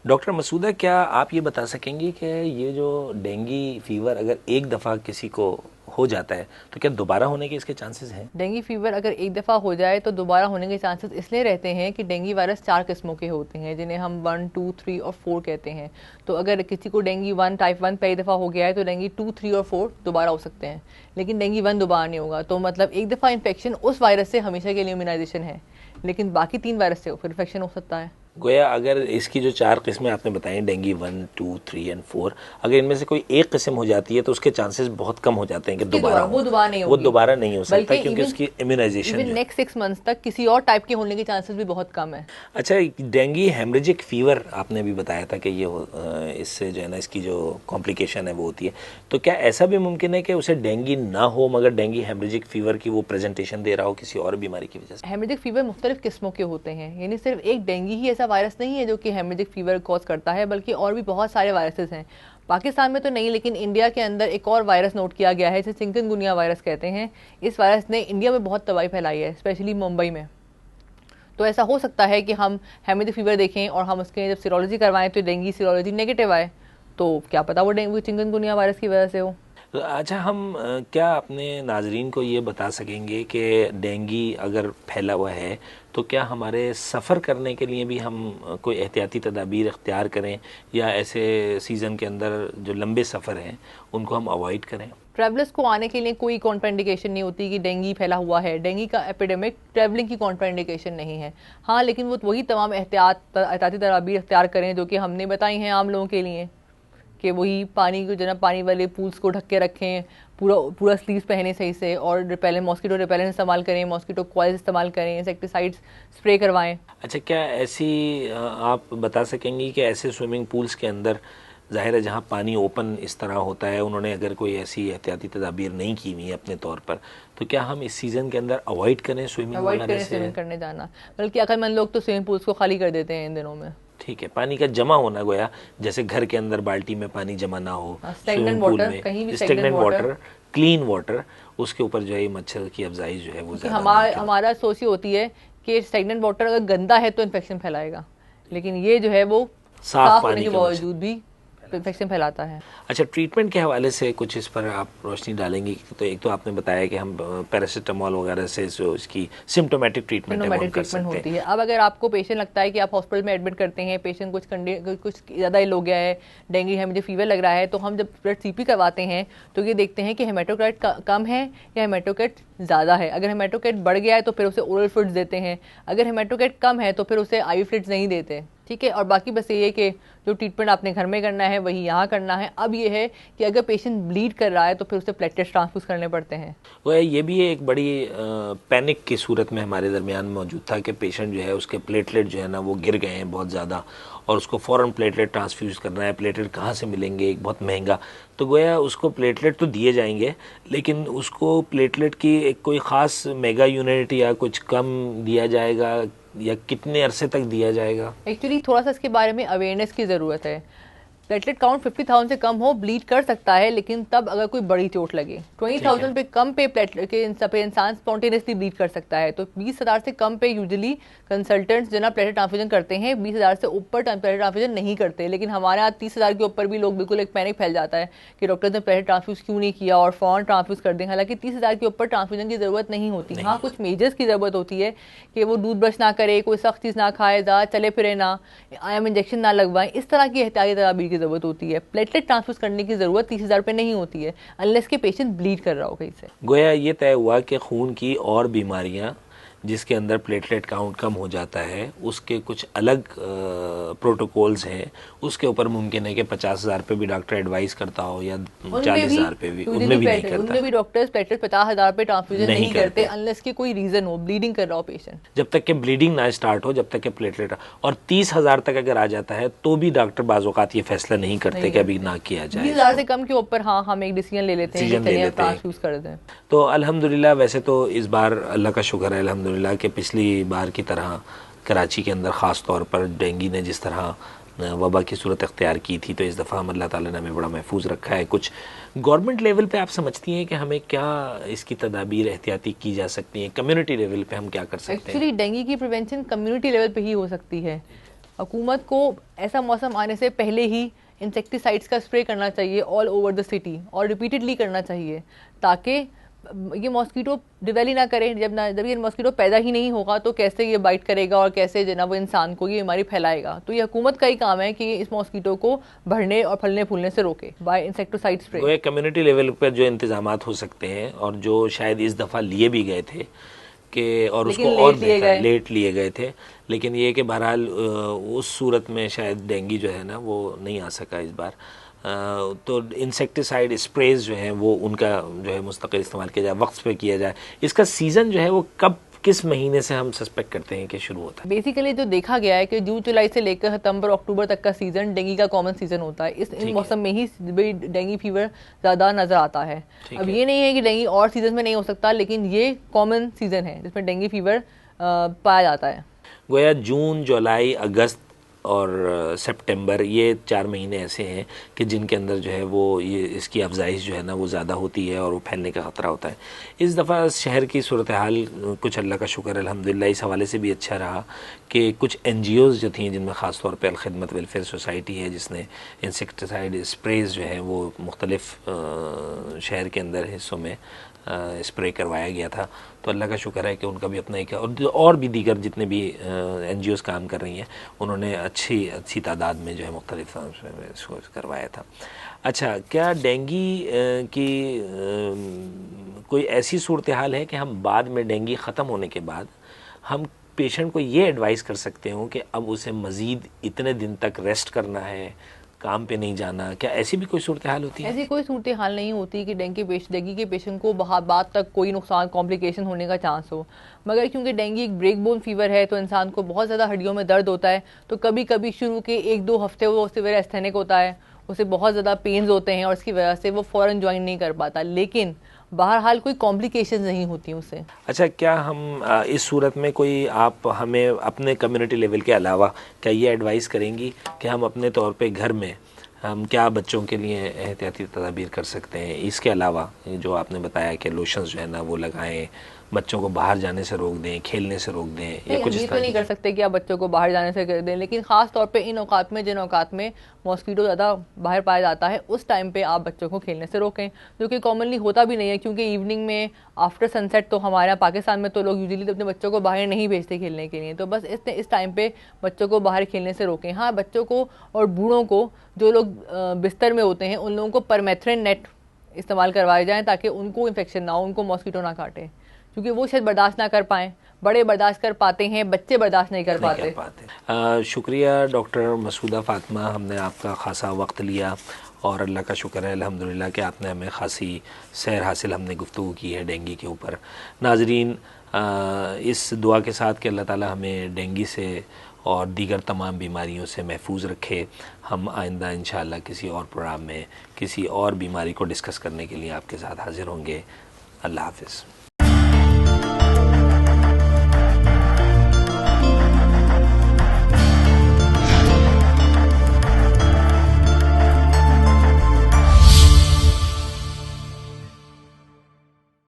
Doctor मसूदा, क्या आप ये बता सकेंगे कि ये जो डेंगी फीवर अगर एक दफ़ा किसी को हो जाता है तो क्या दोबारा होने के इसके चांसेस हैं? डेंगू फीवर अगर एक दफ़ा हो जाए तो दोबारा होने के चांसेस इसलिए रहते हैं कि डेंगू वायरस 4 किस्मों के होते हैं, जिन्हें हम 1, 2, 3 और 4 कहते हैं। तो अगर किसी को डेंगू 1 टाइप 1 पहली दफ़ा हो गया है तो डेंगू 2, 3 और 4 दोबारा हो सकते हैं, लेकिन डेंगू 1 दोबारा नहीं होगा। तो मतलब एक दफ़ा इन्फेक्शन उस वायरस से हमेशा के लिए इम्यूनाइजेशन है, लेकिन बाकी 3 वायरस से फिर इन्फेक्शन हो सकता है। गोया अगर इसकी जो 4 किस्में आपने बताई, डेंगी 1, 2, 3 एंड 4, अगर इनमें से कोई एक किस्म हो जाती है तो उसके चांसेस बहुत कम हो जाते हैं कि दोबारा हो। वो दोबारा नहीं वो होगी, दोबारा नहीं हो सकता बल्कि क्योंकि उसकी इम्यूनाइजेशन इवन जो है। नेक्स्ट 6 मंथ्स तक किसी और टाइप के होने के चांसेस भी बहुत कम है। अच्छा, डेंगी हेमरेजिक फीवर आपने भी बताया था कि ये इससे जो है ना इसकी जो कॉम्प्लिकेशन है वो होती है, तो क्या ऐसा भी मुमकिन है कि उसे डेंगी ना हो मगर डेंगी हेमरेजिक फीवर की वो प्रेजेंटेशन दे रहा हो किसी और बीमारी की वजह से? हेमरेजिक फीवर मुख्तलिफ किस्मों के होते हैं, यानी सिर्फ एक डेंगू ही ऐसा वायरस नहीं है जो कि हेमरेजिक फीवर कॉज करता है, बल्कि और भी बहुत सारे वायरसेस हैं। पाकिस्तान में तो नहीं, लेकिन इंडिया के अंदर एक और वायरस नोट किया गया है जिसे चिकनगुनिया वायरस कहते हैं। इस वायरस ने इंडिया में बहुत तबाही फैलाई है, स्पेशली मुंबई में। तो ऐसा हो सकता है कि हम हेमरेजिक फीवर देखें और हम उसके जब सीरोलॉजी करवाएं तो डेंगू सीरोलॉजी नेगेटिव आए, तो क्या पता वो डेंगू चिकनगुनिया वायरस की वजह से हो। तो अच्छा, हम क्या अपने नाजरीन को ये बता सकेंगे कि डेंगी अगर फैला हुआ है तो क्या हमारे सफ़र करने के लिए भी हम कोई एहतियाती तदाबीर इख्तियार करें, या ऐसे सीज़न के अंदर जो लंबे सफ़र हैं उनको हम अवॉइड करें? ट्रैवलर्स को आने के लिए कोई कॉन्ट्राइंडिकेशन नहीं होती कि डेंगू फैला हुआ है। डेंगू का एपिडेमिक ट्रैवलिंग की कॉन्ट्राइंडिकेशन नहीं है। हाँ, लेकिन वो वही तमाम एहतियाती तदाबीर इख्तियार करें जो कि हमने बताई हैं आम लोगों के लिए, कि वही पानी को जना पानी वाले पूल्स को ढक के रखें, पूरा पूरा स्लीव्स पहने सही से, और रिपेलेंट मॉस्किटो रिपेलेंट इस्तेमाल करें, मॉस्किटो कॉइल्स इस्तेमाल करें, इंसेक्टिसाइड्स स्प्रे करवाएं। अच्छा, क्या ऐसी आप बता सकेंगी कि ऐसे स्विमिंग पूल्स के अंदर ज़ाहिर है जहाँ पानी ओपन इस तरह होता है, उन्होंने अगर कोई ऐसी एहतियाती तदाबीर नहीं की हुई अपने तौर पर, तो क्या हम इस सीज़न के अंदर अवॉइड करें स्विमिंग अवॉइड वगैरह करें से? स्विमिंग करने जाना, बल्कि अक्लमंद लोग तो स्विमिंग पूल्स को खाली कर देते हैं इन दिनों में। ठीक है, पानी का जमा होना, गोया जैसे घर के अंदर बाल्टी में पानी जमा ना हो, स्टेगनेंट स्विमिंग पूल वाटर, में कहीं भी स्टेगनेंट वाटर, क्लीन वाटर, उसके ऊपर जो है मच्छर की अफजाई जो है वो ज़्यादा हमारा सोच ये होती है कि स्टेगनेंट वाटर अगर गंदा है तो इन्फेक्शन फैलाएगा, लेकिन ये जो है वो साफ होने पानी के के मच्छर। बावजूद भी इन्फेक्शन फैलाता है। अच्छा, ट्रीटमेंट के हवाले से कुछ इस पर आप रोशनी डालेंगी? तो एक तो आपने बताया कि हम पैरासीटामोल वगैरह से जो इसकी सिम्टोमेटिक ट्रीटमेंट है वो हम कर सकते होती हैं। है। अब अगर आपको पेशेंट लगता है कि आप हॉस्पिटल में एडमिट करते हैं, पेशेंट कुछ ज़्यादा ही हो गया है, डेंगू है, मुझे फीवर लग रहा है, तो हम जब ब्लड सीपी करवाते हैं तो ये देखते हैं कि हेमाटोक्राइट कम है या हेमाटोक्राइट ज़्यादा है। अगर हेमाटोक्राइट बढ़ गया है तो फिर उसे ओरल फ्लूइड्स देते हैं, अगर हेमाटोक्राइट कम है तो फिर उसे आईवी फ्लूइड्स नहीं देते। ठीक है, और बाकी बस ये है कि जो ट्रीटमेंट आपने घर में करना है वही यहाँ करना है। अब ये है कि अगर पेशेंट ब्लीड कर रहा है तो फिर उसे प्लेटलेट्स ट्रांसफ्यूज करने पड़ते हैं। वो ये भी एक बड़ी पैनिक की सूरत में हमारे दरमियान मौजूद था कि पेशेंट जो है उसके प्लेटलेट जो है ना वो गिर गए हैं बहुत ज़्यादा, और उसको फ़ौरन प्लेटलेट ट्रांसफ्यूज करना है। प्लेटलेट कहाँ से मिलेंगे, एक बहुत महंगा, तो गोया उसको प्लेटलेट तो दिए जाएंगे, लेकिन उसको प्लेटलेट की एक कोई ख़ास मेगा यूनिट या कुछ कम दिया जाएगा, या कितने अरसे तक दिया जाएगा? एक्चुअली थोड़ा सा इसके बारे में अवेयरनेस की ज़रूरत है। प्लेटलेट काउंट 50,000 से कम हो ब्लीड कर सकता है, लेकिन तब अगर कोई बड़ी चोट लगे। 20,000 पे कम पे प्लेटलेट के इंसान स्पॉन्टेनियसली ब्लीड कर सकता है। तो 20,000 से कम पे यूजुअली कंसल्टेंट्स जो ना प्लेटलेट ट्रांसफ्यूजन करते हैं, 20,000 से ऊपर प्लेटलेट ट्रांसफ्यूजन नहीं करते। लेकिन हमारे यहाँ 30,000 के ऊपर भी लोग बिल्कुल एक पैनिक फैल जाता है कि डॉक्टर ने प्लेटलेट ट्रांसफ्यूज क्यों नहीं किया और फॉर्न ट्रांसफ्यूज कर दें। हालांकि 30,000 के ऊपर ट्रांसफ्यूजन की ज़रूरत नहीं होती। हाँ, कुछ मेजर्स की ज़रूरत होती है कि वो दूध ब्रश ना करे, कोई सख्त चीज़ ना खाए, ज़्यादा चले फिरे ना, आयम इंजेक्शन ना लगवाएं, इस तरह की एहतियाती तदाबीर की ज़रूरत होती है। प्लेटलेट ट्रांसफ्यूज करने की ज़रूरत 30,000 पे नहीं होती है अनलेस के पेशेंट ब्लीड कर रहा हो कहीं से। गोया ये तय हुआ कि खून की और बीमारियां जिसके अंदर प्लेटलेट काउंट कम हो जाता है उसके कुछ अलग प्रोटोकॉल्स हैं, उसके ऊपर मुमकिन है कि 50,000 पे भी डॉक्टर एडवाइस करता हो या 40,000 पे भी, उनमें भी नहीं करता। उनमें भी डॉक्टर्स प्लेटलेट 50,000 पे ट्रांसफ्यूजन नहीं करते अनलेस की कोई रीजन हो, ब्लीडिंग कर रहा हो पेशेंट। जब तक कि ब्लीडिंग ना स्टार्ट हो, जब तक कि प्लेटलेट, और 30,000 तक अगर आ जाता है तो भी डॉक्टर बाज़ औक़ात ये फैसला नहीं करते कि अभी ना किया जाए। 20,000 से कम के ऊपर हाँ हम एक डिसीजन ले लेते हैं कि ट्रांसफ्यूज कर दें। तो अल्हम्दुलिल्लाह, वैसे तो इस बार अल्लाह का शुक्र है अल्हम्दुलिल्लाह कि पिछली बार की तरह कराची के अंदर ख़ास तौर पर डेंगू ने जिस तरह वबा की सूरत अख्तियार की थी, तो इस दफ़ा हम अल्लाह ताला ने हमें बड़ा महफूज रखा है। कुछ गवर्नमेंट लेवल पे आप समझती हैं कि हमें क्या इसकी तदाबीर एहतियाती की जा सकती हैं? कम्युनिटी लेवल पे हम क्या कर सकते हैं? एक्चुअली डेंगू की प्रिवेंशन कम्युनिटी लेवल पे ही हो सकती है। हुकूमत को ऐसा मौसम आने से पहले ही इंसेक्टिसाइड्स का स्प्रे करना चाहिए ऑल ओवर द सिटी और रिपीटेडली करना चाहिए, ताकि ये मॉस्किटो डिवेल ही ना करें। जब ये मॉस्किटो पैदा ही नहीं होगा तो कैसे ये बाइट करेगा और कैसे जो ना वो इंसान को ये बीमारी फैलाएगा। तो ये हुकूमत का ही काम है कि इस मॉस्किटो को बढ़ने और फैलने फूलने से रोके by insecticide spray. Community level पर जो इंतजामात हो सकते हैं और जो शायद इस दफ़ा लिए भी गए थे कि और उसको और लेट लिए गए थे, लेकिन ये कि बहरहाल उस सूरत में शायद डेंगू जो है ना वो नहीं आ सका इस बार। तो इंसेक्टिसाइड स्प्रेज जो हैं वो उनका जो है मुस्तकिल इस्तेमाल किया जाए, वक्त पे किया जाए। इसका सीज़न जो है वो कब किस महीने से हम सस्पेक्ट करते हैं कि शुरू होता है? बेसिकली जो देखा गया है कि जून जुलाई से लेकर सितंबर अक्टूबर तक का सीजन डेंगू का कॉमन सीजन होता है। इन मौसम में ही डेंगू फीवर ज़्यादा नजर आता है। अब ये नहीं है कि डेंगू और सीजन में नहीं हो सकता, लेकिन ये कॉमन सीजन है जिसमें डेंगू फीवर पाया जाता है। गोया जून, जुलाई, अगस्त और सितंबर ये 4 महीने ऐसे हैं कि जिनके अंदर जो है वो ये इसकी अफजाइश जो है ना वो ज़्यादा होती है और वो फैलने का ख़तरा होता है। इस दफ़ा शहर की सूरत हाल कुछ अल्लाह का शुक्र अल्हम्दुलिल्लाह इस हवाले से भी अच्छा रहा कि कुछ NGOs जो थी, जिनमें ख़ास तौर पे अल-खिदमत वेलफेयर सोसाइटी है जिसने इंसेक्टिसाइड स्प्रेज जो है वो मुख्तलिफ़ शहर के अंदर हिस्सों में स्प्रे करवाया गया था। तो अल्लाह का शुक्र है कि उनका भी अपना एक और भी दीगर जितने भी NGOs काम कर रही हैं उन्होंने अच्छी तादाद में जो है मुख्तलिफ इसको करवाया था। अच्छा, क्या डेंगू की कोई ऐसी सूरत हाल है कि हम बाद में डेंगू ख़त्म होने के बाद हम पेशेंट को ये एडवाइस कर सकते हो कि अब उसे मज़ीद इतने दिन तक रेस्ट करना है, काम पे नहीं जाना? क्या ऐसी भी कोई सूरत हाल होती है? ऐसी कोई सूरत हाल नहीं होती कि डेंगू के पेशेंट को बाद तक कोई नुकसान कॉम्प्लिकेशन होने का चांस हो, मगर क्योंकि डेंगू एक ब्रेक बोन फीवर है तो इंसान को बहुत ज़्यादा हड्डियों में दर्द होता है। तो कभी कभी शुरू के 1-2 हफ्ते वो सिवियर एस्थेनिक होता है, उसे बहुत ज़्यादा पेन्स होते हैं और इसकी वजह से वो फ़ौरन ज्वाइन नहीं कर पाता, लेकिन बहरहाल कोई कॉम्प्लिकेशंस नहीं होती उससे। अच्छा, क्या हम इस सूरत में कोई आप हमें अपने कम्युनिटी लेवल के अलावा क्या ये एडवाइस करेंगी कि हम अपने तौर पे घर में हम क्या बच्चों के लिए एहतियाती तदाबीर कर सकते हैं? इसके अलावा जो आपने बताया कि लोशंस जो है ना वो लगाएं, बच्चों को बाहर जाने से रोक दें, खेलने से रोक दें, या कुछ ये तो नहीं कर सकते कि आप बच्चों को बाहर जाने से कर दें, लेकिन ख़ास तौर पे इन औकात में जिन औकात में मॉस्किटो ज़्यादा बाहर पाया जाता है उस टाइम पे आप बच्चों को खेलने से रोकें, जो कि कॉमनली होता भी नहीं है, क्योंकि इवनिंग में आफ्टर सनसेट तो हमारे यहाँ पाकिस्तान में तो लोग यूजुअली अपने बच्चों को बाहर नहीं भेजते खेलने के लिए। तो बस इस टाइम पे बच्चों को बाहर खेलने से रोकें। हाँ, बच्चों को और बूढ़ों को, जो लोग बिस्तर में होते हैं, उन लोगों को परमेथ्रिन नेट इस्तेमाल करवाए जाएँ ताकि उनको इन्फेक्शन ना हो, उनको मॉस्किटो ना काटे, क्योंकि वो शायद बर्दाश्त ना कर पाएँ। बड़े बर्दाश्त कर पाते हैं, बच्चे बर्दाश्त नहीं कर पाते। शुक्रिया डॉक्टर मसूदा फातिमा, हमने आपका खासा वक्त लिया और अल्लाह का शुक्र है अल्हम्दुलिल्लाह कि आपने हमें खासी सैर हासिल हमने गुफ्तगू की है डेंगू के ऊपर। नाजरीन, इस दुआ के साथ कि अल्लाह ताला हमें डेंगू से और दीगर तमाम बीमारियों से महफूज रखे। हम आइंदा इंशाअल्लाह किसी और प्रोग्राम में किसी और बीमारी को डिस्कस करने के लिए आपके साथ हाजिर होंगे। अल्लाह हाफ़िज़।